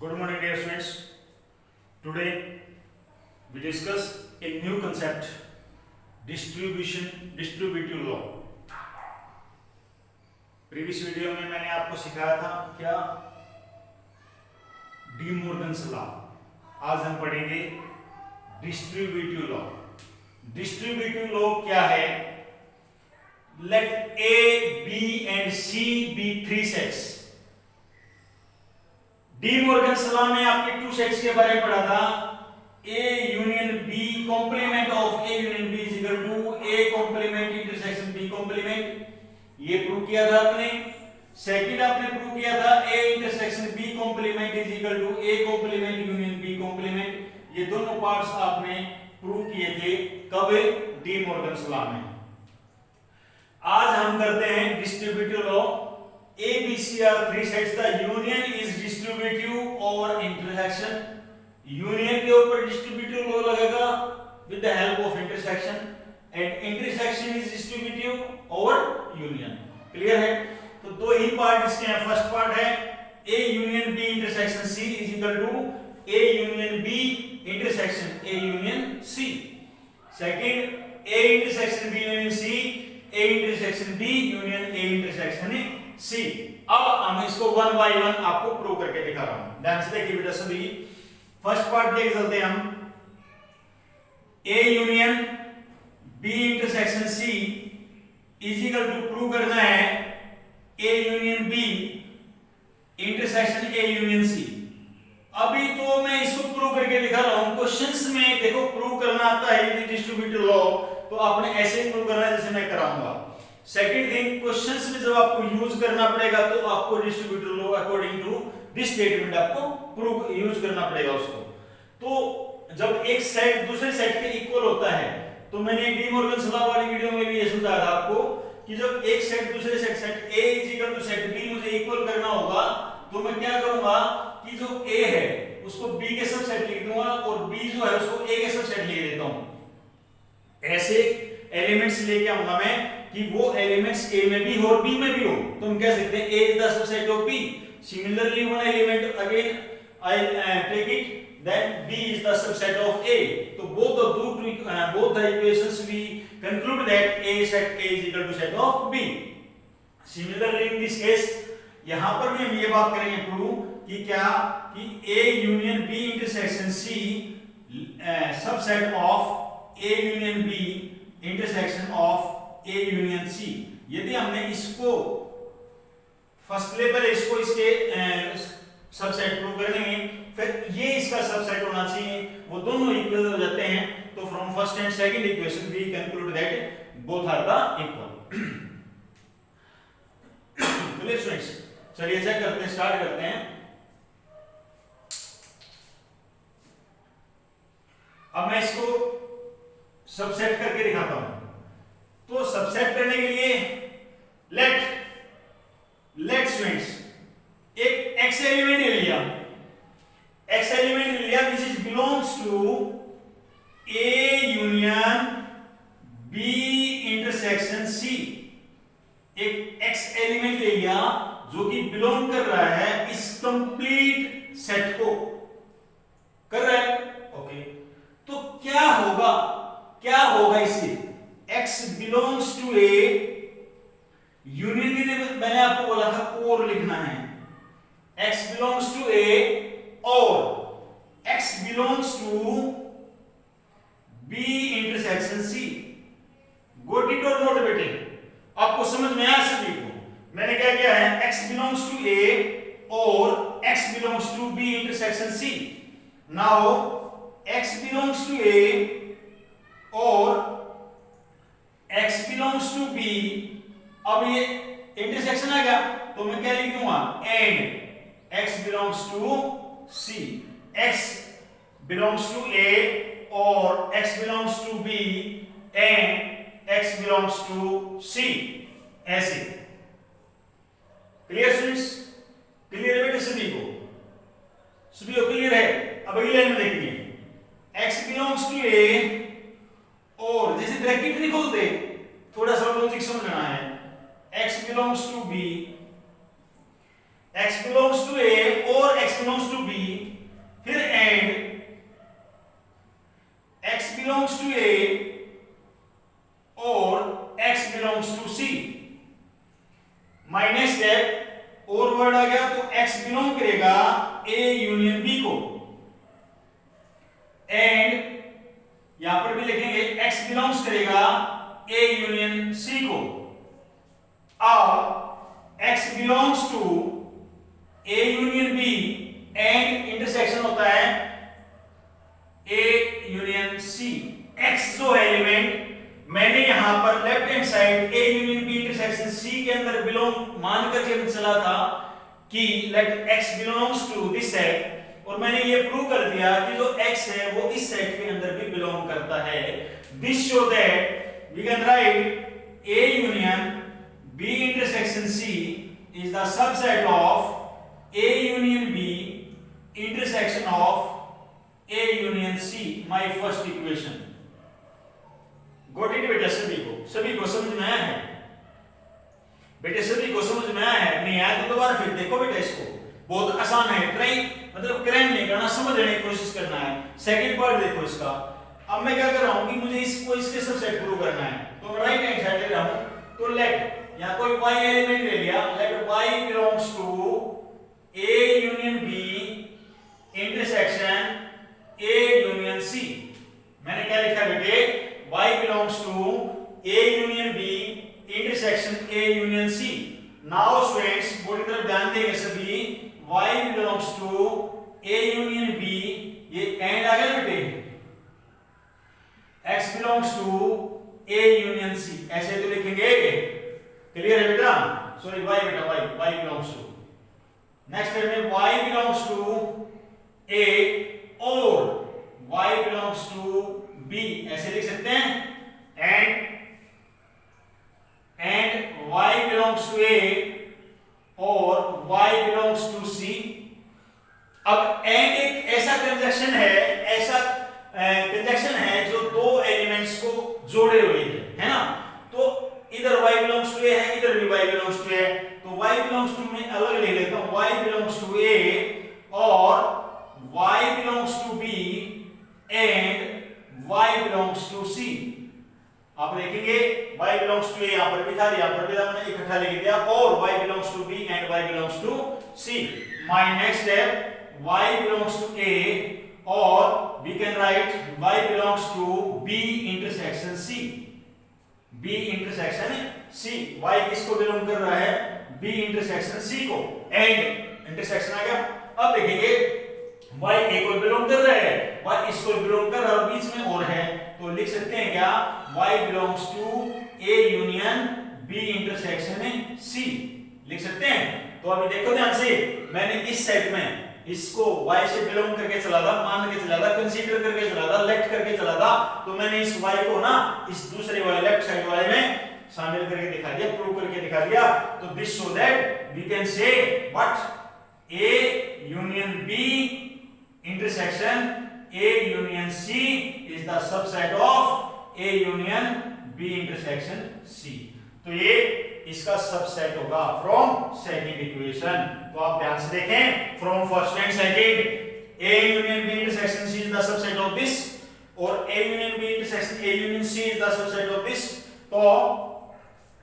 Good morning, dear students. Today we discuss a new concept, distributive law. Previous video में मैंने आपको सिखाया था क्या डी मॉर्गन्स लॉ. आज हम पढ़ेंगे डिस्ट्रीब्यूटिव लॉ. डिस्ट्रीब्यूटिव लॉ क्या है? Let A B and C be three sets. De Morgan's law में आपके टू सेट्स के बारे में पढ़ा था. A union B complement of A union B is equal to A complement intersection B complement. ये प्रूव किया था आपने. सेकंड आपने प्रूव किया था A intersection B complement is equal to A complement union B complement. ये दोनों parts आपने प्रूव किए थे कब? डी मॉर्गन्स लॉ में. आज हम करते हैं distributive law. A B C are three sets. The union is distributive over intersection. Union के ऊपर डिस्ट्रीब्यूटिव लॉ लगेगा with the help of intersection, and intersection is distributive over union. Clear है? तो दो ही पार्ट इसके हैं. फर्स्ट पार्ट है A union B intersection C is equal to A union B intersection A union C. Second A intersection B union C, A intersection B union A intersection C. अब हम इसको one by one आपको prove करके दिखा रहा हूं. ध्यान से देखिए बेटा सभी. फर्स्ट पार्ट देख चलते हैं हम. A union B intersection C is equal to prove करना है A union B intersection A union C. अभी तो मैं इसको प्रूव करके दिखा रहा हूं. क्वेश्चंस में देखो प्रूव करना आता है डिस्ट्रीब्यूटिव लॉ, तो आपने ऐसे ही प्रूव करना है जैसे मैं कराऊंगा. सेकंड थिंग, क्वेश्चंस में जब आपको यूज करना पड़ेगा तो आपको distributive law according to this statement आपको प्रूव यूज करना पड़ेगा उसको. तो जब एक सेट दूसरे सेट के इक्वल होता है, तो मैंने डी मॉर्गन्स लॉ वाली वीडियो में भी ये समझाया था आपको कि जब एक सेट दूसरे set A is equal to set B मुझे इक्वल करना होगा, तो मैं क्या करूंगा कि जो A है उसको B के सबसेट लिख दूंगा और B जो है उसको A के सबसेट लिख देता हूं. ऐसे एलिमेंट्स लेके आऊंगा मैं कि वो एलिमेंट्स A में भी हो और B में भी हो. तो हम कह सकते हैं A is the subset of B. Similarly, one element again I take it that B is the subset of A. So both the equations we conclude that A set A is equal to set of B. Similarly, in this case, यहाँ पर भी हम ये बात करेंगे prove कि क्या कि A union B intersection C subset of A union B intersection of A union C. यदि हमने इसको फर्स्ट लेवल इसको इसके सबसेट प्रूव कर देंगे, फिर ये इसका सबसेट होना चाहिए, वो दोनों इक्वल हो जाते हैं. तो from first and second equation we conclude that both are the equal. चलिए स्टूडेंट्स, चलिए चेक करते हैं, स्टार्ट करते हैं. अब मैं इसको सबसेट करके दिखाता हूं. तो सबसेट करने के लिए लेट स्टूडेंट्स एक x एलिमेंट ले लिया. x एलिमेंट ले लिया which is belongs to A union B intersection C. एक x एलिमेंट ले लिया जो कि बिलोंग कर रहा है इस कंप्लीट सेट को. कर रहा है? ओके. तो क्या होगा इससे? x belongs to A union के लिए मैंने आपको बोला था और लिखना है. x बिलोंग्स टू A और x belongs to B intersection C. Got it और नोट बेटे? आपको समझ में आया सभी को? मैंने क्या किया है, x बिलोंग्स टू A और x belongs to B intersection C. Now x belongs to A और x बिलोंग्स टू B. अब ये इंटरसेक्शन आ गया, तो मैं क्या लिख दूंगा, and x belongs to C. x belongs to A और x belongs to B and x belongs to C. ऐसे. Clear students? क्लियर है बेटे सभी को? सभी को क्लियर है? अब अगली लाइन में देखिए, x बिलोंग्स टू A और जैसे ब्रैकेट नहीं खोलते, थोड़ा सा लॉजिक समझना है. x belongs to B, x belongs to A और x belongs to B x belong करेगा A यूनियन B को, एंड यहां पर भी लिखेंगे x बिलोंग्स करेगा A यूनियन C को, अब x belongs to A union B and intersection होता है A यूनियन C। x जो है एलिमेंट मैंने यहां पर left hand side A union B intersection C के अंदर बिलोंग मान करके चला था कि let x belongs to this set, और मैंने ये प्रूव कर दिया कि जो x है वो इस सेट के अंदर भी बिलोंग करता है। This show that we can write A union B intersection C is the subset of A union B intersection of A union C, my first equation. Got it बेटा? सभी को समझ में आया है बेटे? सभी को समझ में आया है? नहीं आया तो दोबारा फिर देखो बेटा, इसको बहुत आसान है, ट्राई मतलब क्रैम नहीं करना, समझने की कोशिश करना है। सेकंड पार्ट देखो इसका। अब मैं क्या कर रहा हूं कि मुझे इसको इसके सबसेट प्रूव करना है, तो मैं राइट हैंड साइड ले रहा हूं, तो लेट यहां कोई y एलिमेंट ले लिया, let y belongs to A union B intersection A union C। मैंने क्या लिखा बेटे? y belongs to A union B intersection A union C। Now students पूरी तरफ ध्यान देंगे सभी, y belongs to A union B, ये एंड आ गया बेटे, x belongs to A union C, ऐसे तो लिखेंगे। क्लियर है बेटा? सॉरी y बेटा, y belongs to, next step में y बिलोंग्स टू A और y बिलोंग्स टू B, ऐसे लिख सकते हैं, and y belongs to A और y बिलोंग्स टू C। अब एंड एक ऐसा कंजक्शन है जो दो एलिमेंट्स को जोड़े हुए है ना, तो इधर y बिलोंग्स टू A है, इधर भी y बिलोंग्स टू A है, तो y बिलोंग्स टू मैं अलग ले लेता हूं, y बिलोंग्स टू A और y belongs to B and y belongs to C। आप देखेंगे y बिलोंग्स टू A यहां पर भी था, यहां पर भी था, मैंने इकट्ठा लिख दिया, और y belongs to B and y belongs to C। My next step, y belongs to A और we can write y belongs to B intersection C, B intersection C, y किसको बिलोंग कर रहा है? B intersection C को, and intersection आ गया। अब देखेंगे y A को बिलोंग कर रहा है, y इसको बिलोंग कर रहा है और बीच में और है, तो लिख सकते हैं क्या? y belongs to A union B intersection C, लिख सकते हैं। तो अभी देखो ध्यान से, मैंने इस सेट में इसको y से बिलोंग करके चला था, मान के चला था, कंसीडर करके चला था, लेफ्ट करके चला था, तो मैंने इस y को ना इस दूसरे वाले लेफ्ट साइड वाले में शामिल करके दिखा दिया, प्रूव करके दिखा दिया। तो this show that we can say what A union B intersection A union C is the subset of A union B intersection C। तो ये इसका सबसेट होगा फ्रॉम सेकंड इक्वेशन। तो आप ध्यान से देखें, from first and second A union B intersection C is the subset of this, और A union B intersection A union C is the subset of this. तो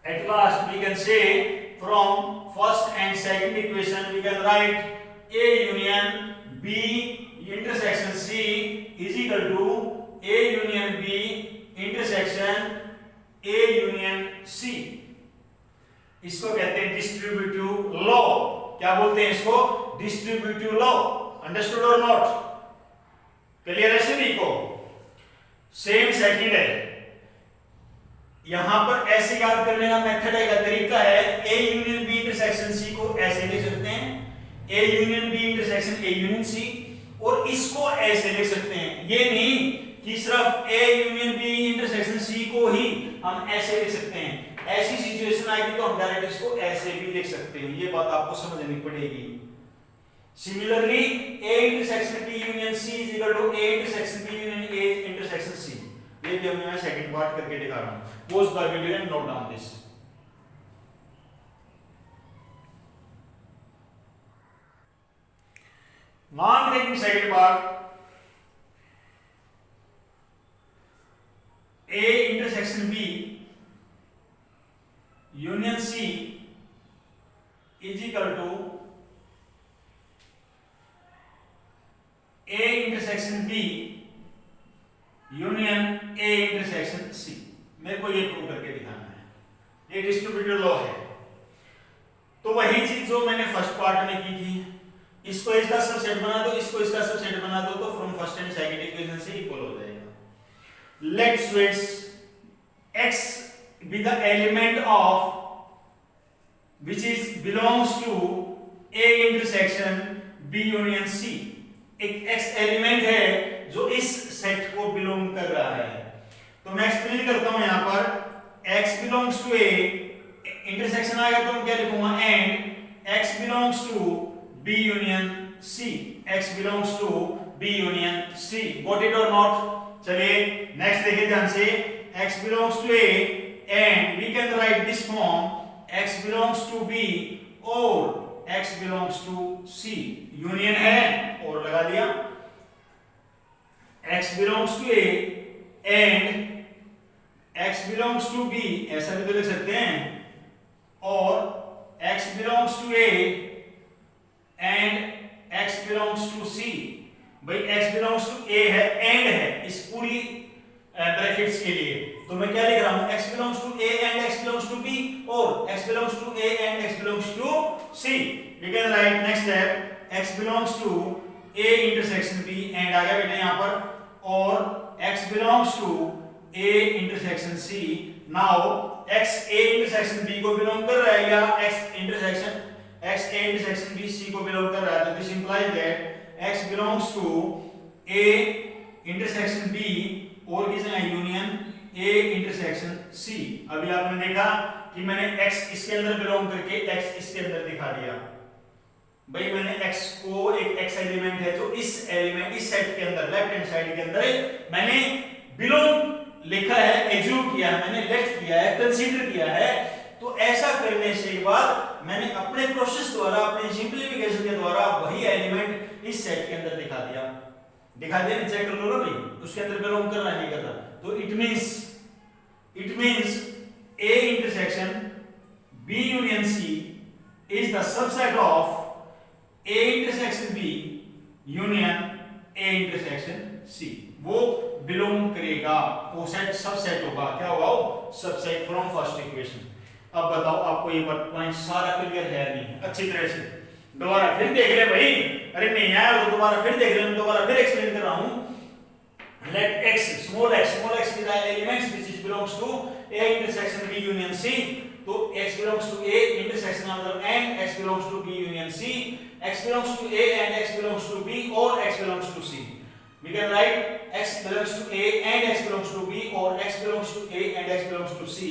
at last we can say from first and second equation we can write A union B intersection C is equal to A union B intersection A union C। इसको कहते हैं distributive law. क्या बोलते हैं इसको? Distributive law. Understood और not? Clear है सभी को? सेम सेकंड है, यहां पर ऐसे याद करने का मेथड है, का तरीका है, A union B intersection C को ऐसे लिख सकते हैं, A union B intersection A union C, और इसको ऐसे लिख सकते हैं। ये नहीं कि सिर्फ A union B intersection C को ही हम ऐसे लिख सकते हैं, ऐसी सिचुएशन आएगी तो हम डायरेक्ट इसको ऐसे भी लिख सकते हैं, ये बात आपको समझनी पड़ेगी। Similarly A intersection B union C is equal to A intersection B union A intersection C। ये भी मैं सेकंड पार्ट करके दिखा रहा हूं, pause the video and note down this. Now taking second part, A intersection B union C is equal to intersection B union A intersection C. मेरे को ये प्रूव करके दिखाना है, ये डिस्ट्रीब्यूटिव लॉ है। तो वही चीज जो मैंने फर्स्ट पार्ट में की थी, इसको इसका सबसेट बना दो, इसको इसका सबसेट बना दो, तो from first and second equation से इक्वल हो जाएगा। Let students x be the element of which is belongs to A intersection B union C। एक x एलिमेंट है जो इस सेट को बिलोंग कर रहा है। तो मैं एक्सप्लेन करता हूं यहां पर, x belongs to A intersection आएगा तो मैं क्या लिखूंगा, and x belongs to B union C, x belongs to B union C। Got it or not? चलिए नेक्स्ट देखिए ध्यान से, x belongs to A and we can write this form x belongs to B or x belongs to C। Union है और लगा दिया, x belongs to A and x belongs to B, ऐसा भी तो लिख सकते हैं, और x belongs to A and x belongs to C। भाई x belongs to A है, एंड है इस पूरी ब्रैकेट्स के लिए, तो मैं क्या लिख रहा हूं, x belongs to A and x belongs to B और x belongs to A and x belongs to C। We can write next step x belongs to A intersection B and आ गया बेटा यहां पर, और x belongs to A intersection C। Now x A intersection B को belong कर रहा है या x A intersection B C को बिलोंग कर रहा है, तो this implies that x belongs to A intersection B और किस है यूनियन A इंटरसेक्शन C। अभी आपने देखा कि मैंने x इसके अंदर बिलोंग करके x इसके अंदर दिखा दिया। भाई मैंने x को, एक x एलिमेंट है जो इस सेट के अंदर लेफ्ट हैंड साइड के अंदर मैंने बिलोंग लिखा है, एज्यूम किया है, मैंने लेफ्ट किया है, कंसीडर किया है। तो ऐसा करने से बाद मैंने अपने प्रोसेस द्वारा, अपने सिंपलीफिकेशन के द्वारा वही एलिमेंट इस सेट के अंदर दिखा दिया। चेक कर लो ना भाई, उसके अंदर बिलोंग कर रहा है नहीं कर रहा, तो it means A intersection B union C is the subset of A intersection B union A intersection C। वो बिलोंग करेगा, वो सेट सबसेट होगा, क्या होगा वो सबसेट फ्रॉम फर्स्ट इक्वेशन। अब बताओ आपको ये पॉइंट सारा क्लियर है नहीं, अच्छी तरह से दोबारा फिर देख ले भाई, अरे नहीं यार तो दोबारा फिर देख ले, मैं दोबारा फिर एक्सप्लेन कर रहा हूं। Let x small x be the elements which is belongs to A intersection B union C। तो x belongs to A intersection मतलब and x belongs to B union C, x belongs to A and x belongs to B or x belongs to C। We can write x belongs to A and x belongs to B or x belongs to A and x belongs to C।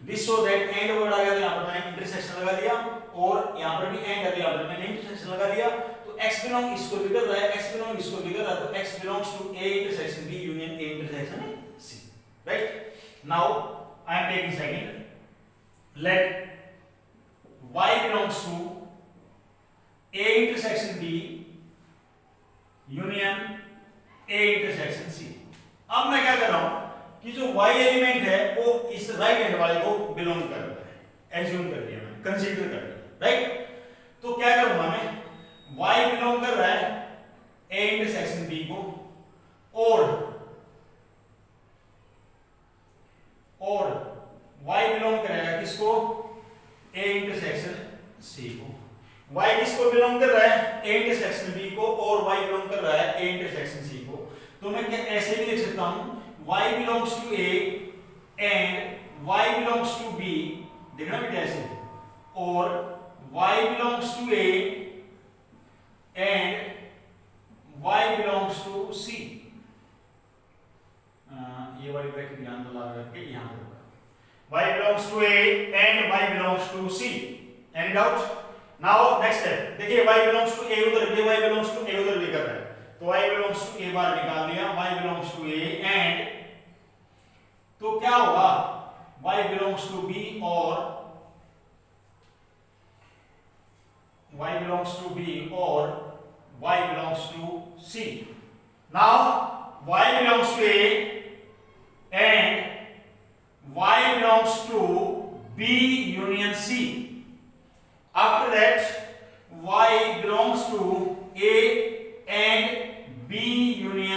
This so that and word आ गया, यहाँ पर मैंने intersection लगा दिया, और यहाँ पर भी एंड है, यहाँ पर मैंने इंटरसेक्शन लगा दिया। तो x belong इसको भी कर रहा है, x belong इसको भी कर रहा है, तो x belongs to A intersection B union A intersection C। Right? Now I am taking second. Let y belongs to A intersection B union A intersection C। अब मैं क्या कर रहा हूं कि जो y एलिमेंट है वो इस राइट हैंड वाले को बिलोंग कर रहा है, एज्यूम कर लिया मैंने, कंसीडर कर लिया, राइट। तो क्या करूंगा मैं, y बिलोंग कर रहा है A इंटरसेक्शन B को, और y बिलोंग करेगा किसको, A इंटरसेक्शन C को। y किसको बिलोंग कर रहा है, A इंटरसेक्शन B को, और y बिलोंग कर रहा है A इंटरसेक्शन C को। तो मैं क्या ऐसे भी लिख सकता हूं, y belongs to A and y belongs to B, देखना बेटा ऐसे, और y belongs to A and y belongs to C। ये वाली ब्रैकेट ध्यान में लगा करके यहाँ पर y belongs to A and y belongs to C। Any doubt? Now next step, देखिए y belongs to A उधर भी, y belongs to A उधर भी कर रहा है, तो y belongs to A बाहर निकाल दिया, y belongs to A and तो क्या होगा, y belongs to B और y belongs to B और y belongs to C। Now y belongs to A and y belongs to B union C। After that y belongs to A and B union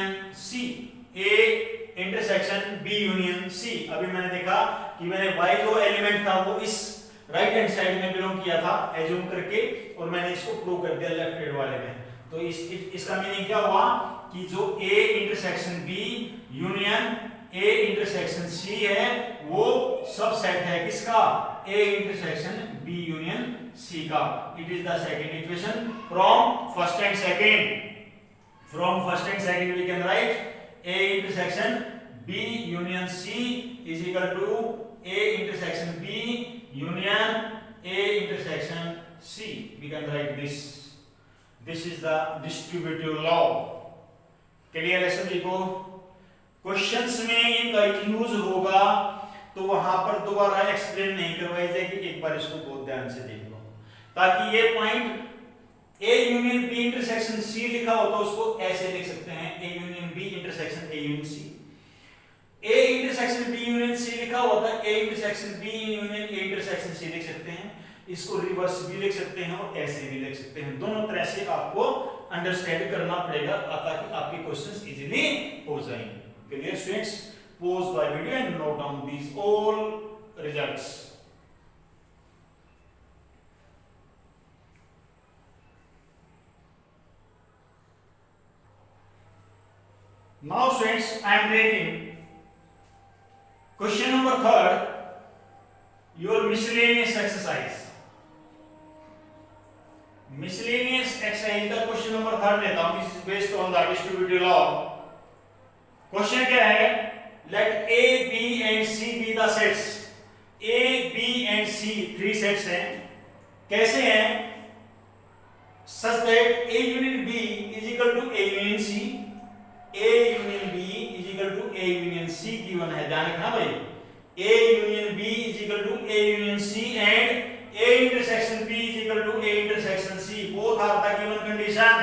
assume करके और मैंने इसको prove कर दिया left hand वाले में। तो इसका मीनिंग क्या हुआ कि जो A intersection B union A intersection C है वो सबसेट है किसका? A intersection B union C का। It is the second equation from first and second. From first and second we can write A intersection B union C is equal to A intersection B union A intersection C. We can write this. This is the distributive law. Clear है सभी को? Questions में इनका use होगा तो वहां पर दोबारा एक्सप्लेन नहीं करवाया जाएगी, एक बार इसको बहुत ध्यान से देख लो ताकि ये point A union B intersection C लिखा हो तो उसको ऐसे लिख सकते हैं A union B intersection A union C। A intersection B union C लिखा हुआ था A intersection B union A intersection C लिख सकते हैं, इसको रिवर्स भी लिख सकते हैं और ऐसे भी लिख सकते हैं। दोनों तरह से आपको अंडरस्टैंड करना पड़ेगा ताकि आपके क्वेश्चंस इजीली हो जाएंगे। Clear students? Pause the video and note down these all results. Now students, I am taking question number 3rd, your miscellaneous exercise. Miscellaneous exercise का question number 3rd लेता हूँ। This is based on the distributive law. Question क्या है? Let A, B and C be the sets. A, B and C 3 sets हैं। कैसे हैं? Such that A union B is equal to A union C. A union B is equal to A union C given है, ध्यान रखना भाई। A union B is equal to A union C and A intersection B is equal to A intersection C. Both are the given condition.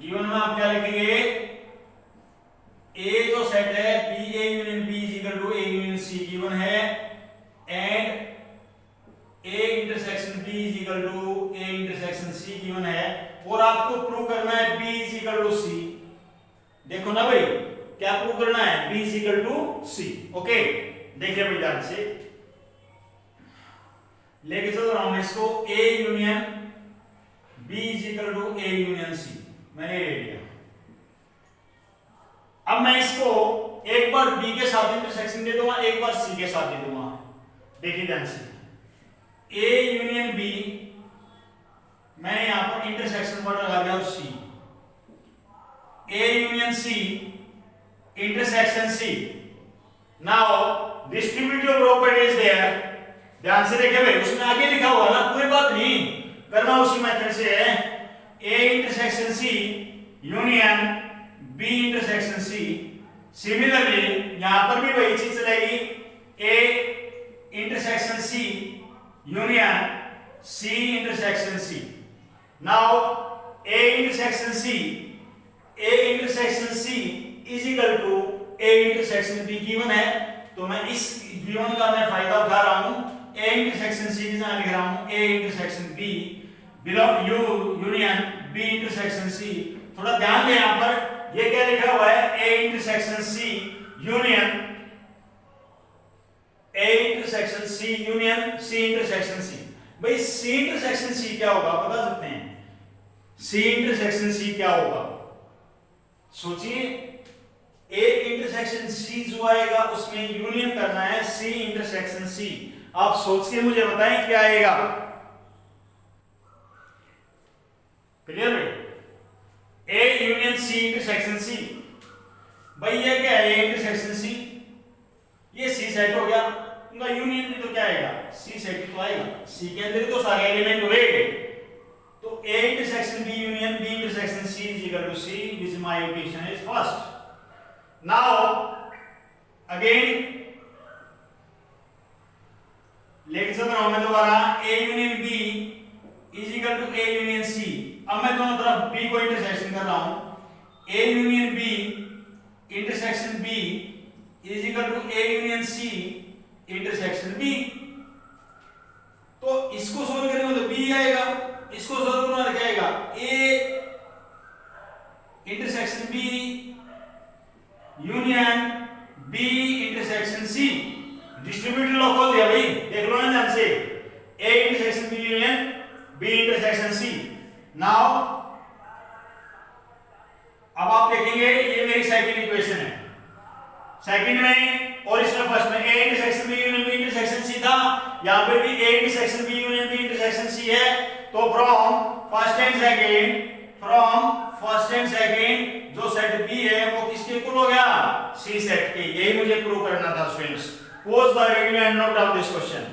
Given में आप क्या लिखेंगे? A जो set है B A union B is equal to A union C given है and A intersection B is equal to A intersection C given है और आपको प्रूव करना है B is equal to C। देखो ना भाई क्या प्रूव करना है? B is equal to C। Okay देखिए भाई ध्यान से लेके चल रहा हूं मैं इसको A union B is equal to A union C मैंने ले लिया। अब मैं इसको एक बार B के साथ इंटरसेक्शन दे दूंगा, एक बार C के साथ दे दूंगा। देखिए ध्यान से A यूनियन B मैंने यहां पर इंटरसेक्शन पर लगा दिया C। A union C intersection C। Now distributive property is there. ध्यान से देखिए भाई उसमें आगे लिखा हुआ ना, कोई बात नहीं करना उसी मेथड से है। A intersection C union B intersection C। Similarly यहां पर भी वही चीज चलेगी। A intersection C union C intersection C. Now A intersection C is equal to A intersection B given है, तो मैं इस given का मैं फायदा उठा रहा हूँ। A intersection C जहाँ लिख रहा हूँ A intersection B belong union B intersection C। थोड़ा ध्यान दें यहाँ पर ये क्या लिखा हुआ है? A intersection C union A intersection C union C intersection C। भाई C इंटरसेक्शन C क्या होगा बता सकते हैं? C इंटरसेक्शन C क्या होगा? सोचिए A इंटरसेक्शन C जो आएगा उसमें यूनियन करना है C इंटरसेक्शन C। आप सोच के मुझे बताएं क्या आएगा? क्लियर भाई? A union C intersection C। भाई ये क्या है? A इंटरसेक्शन C, ये C सेट हो गया, उनका यूनियन भी तो क्या आएगा? C सेट तो आएगा। C के अंदर तो सारे एलिमेंट हुए, तो A intersection B union B intersection C is equal to C, which my equation is first. Now again लेके चल रहा हूं मैं दोबारा। A union B is equal to A union C। अब मैं दोनों तरफ B को इंटरसेक्शन कर रहा हूं। A union B intersection B is equal to A union C intersection B। तो इसको सोल्व करेंगे तो B आएगा, इसको सोल्व करना तो क्या आएगा? A intersection B union B intersection C। Distributive law खोल दिया भाई, देख लो ना ध्यान से। A intersection B union B intersection C. Now अब आप देखेंगे ये मेरी सेकंड इक्वेशन है, सेकंड में और इसमें फर्स्ट में A intersection B union B intersection C था, यहाँ पे भी A intersection B union B intersection C है। तो फ्रॉम फर्स्ट एंड सेकंड जो सेट B है वो किसके इक्वल हो गया, C सेट के। यही मुझे प्रूव करना था students. Pose the video and note down this question.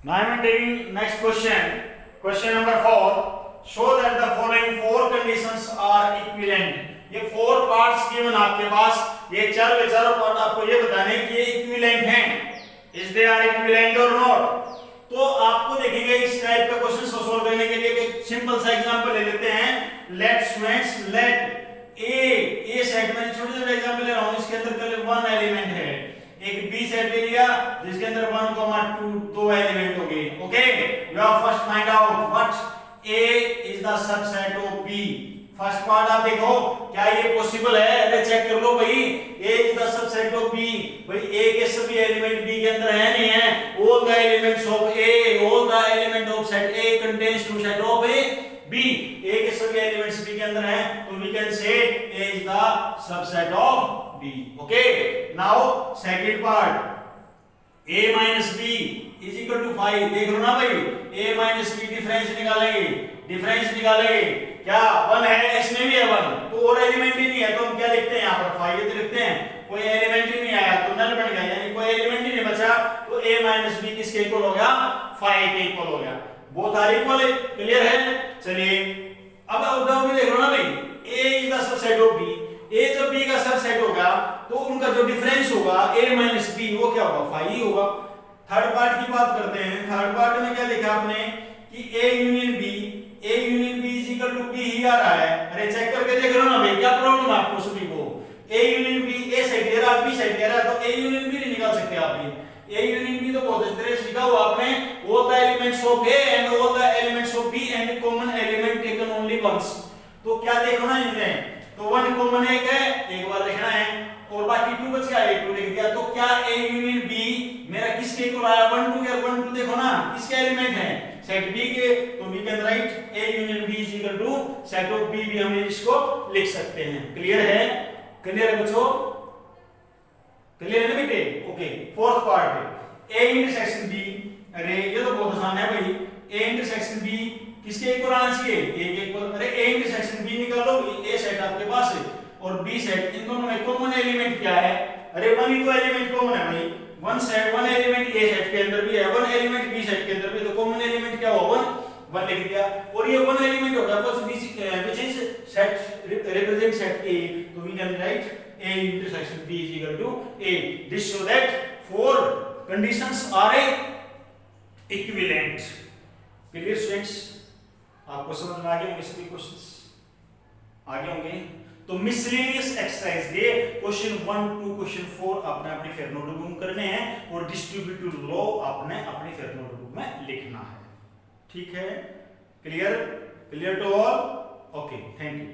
Now I am taking next question, question number 4. Show that the following four conditions are equivalent. ये फोर पार्ट्स गिवन आपके पास, ये चारों part आपको ये बताने कि ये इक्विवेलेंट हैं, इज दे आर इक्विवेलेंट और नॉट। तो आपको देखेंगे इस टाइप का क्वेश्चन सोल्व करने के लिए एक सिंपल सा एग्जांपल ले लेते हैं। लेट स्टूडेंट्स लेट ए सेट में छोटे छोटे एग्जांपल ले रहा हूं, इसके अंदर केवल वन एलिमेंट है। एक बी सेट ले लिया जिसके अंदर 1, 2 दो एलिमेंट हो गए। Okay, you have first find out what A is the subset of B. First part आप देखो क्या ये पॉसिबल है, अरे चेक कर लो भाई, A is the subset of B। भाई A के सभी एलिमेंट B के अंदर है नहीं है। All the elements of A, all the element of set A contains two set of B। A के सभी एलिमेंट्स B के अंदर हैं, तो we can say A is the subset of B। Okay, now second part A minus B is equal to 5। देख लो ना भाई, A minus B difference निकालेंगे क्या 1 है, इसमें भी है 1, तो और एलिमेंट ही नहीं है, तो हम क्या लिखते हैं यहाँ पर 5 ये तो लिखते हैं, कोई एलिमेंट ही नहीं आया तो नल बन गया, यानी कोई एलिमेंट ही नहीं बचा, तो A minus B किसके इक्वल हो गया, 5 के इक्वल हो गया। बोथ आर इक्वल, क्लियर है। चलिए अब उदाहरण में देख लो ना भाई, A is the subset of B, A जब B का सबसेट होगा तो उनका जो डिफरेंस होगा A minus B वो क्या होगा, 5 ही होगा। थर्ड पार्ट की बात करते हैं। थर्ड पार्ट में क्या लिखा आपने कि A union B is equal to B ही आ रहा है। अरे चेक करके देख लो ना भाई, क्या प्रॉब्लम है आपको सभी को। A union B A set दे रहा है, B सेट दे रहा है, तो A यूनियन B नहीं निकाल सकते आप। ये A यूनियन B तो बहुत अच्छी तरह से लिखा हुआ आपने, all the elements of A and all the elements of B and common element taken only once। तो क्या देखना है इनमें, तो 1 कॉमन एक है, एक बार लिखना है, और बाकी 2 बच गया, 2 लिख दिया। तो क्या A यूनियन B मेरा किसके इक्वल आया, 1 2 या 1 2 देखो ना किसके एलिमेंट है, सेट B के, तो we can write A union B is equal to set of B भी हम इसको लिख सकते हैं। क्लियर है, क्लियर है बच्चों, क्लियर है बेटे। ओके, फोर्थ पार्ट है A इंटरसेक्शन B। अरे ये तो बहुत आसान है भाई, A इंटरसेक्शन B किसके इक्वल आना चाहिए, A के इक्वल। अरे A इंटरसेक्शन B निकालो, A सेट आपके पास है और B सेट, इन दोनों में कॉमन एलिमेंट क्या है, अरे 1 ही तो एलिमेंट कॉमन है भाई, 1 एलिमेंट A सेट के अंदर भी है, 1 एलिमेंट B सेट के अंदर भी, तो कॉमन एलिमेंट क्या हुआ, 1 लिख दिया। और ये 1 एलिमेंट होगा which is set represent set A, तो we can write A intersection B is equal to A। This show that 4 conditions are equivalent. Clear students, आपको समझ में आ गए होंगे सभी क्वेश्चंस, आगे होंगे। तो मिसलेनियस एक्सरसाइज के क्वेश्चन 1 टू क्वेश्चन 4 आपने अपनी फेयर नोटबुक में करने हैं और डिस्ट्रीब्यूटिव लॉ आपने अपनी फेयर नोटबुक में लिखना है। ठीक है, clear, clear to all. Okay, thank you.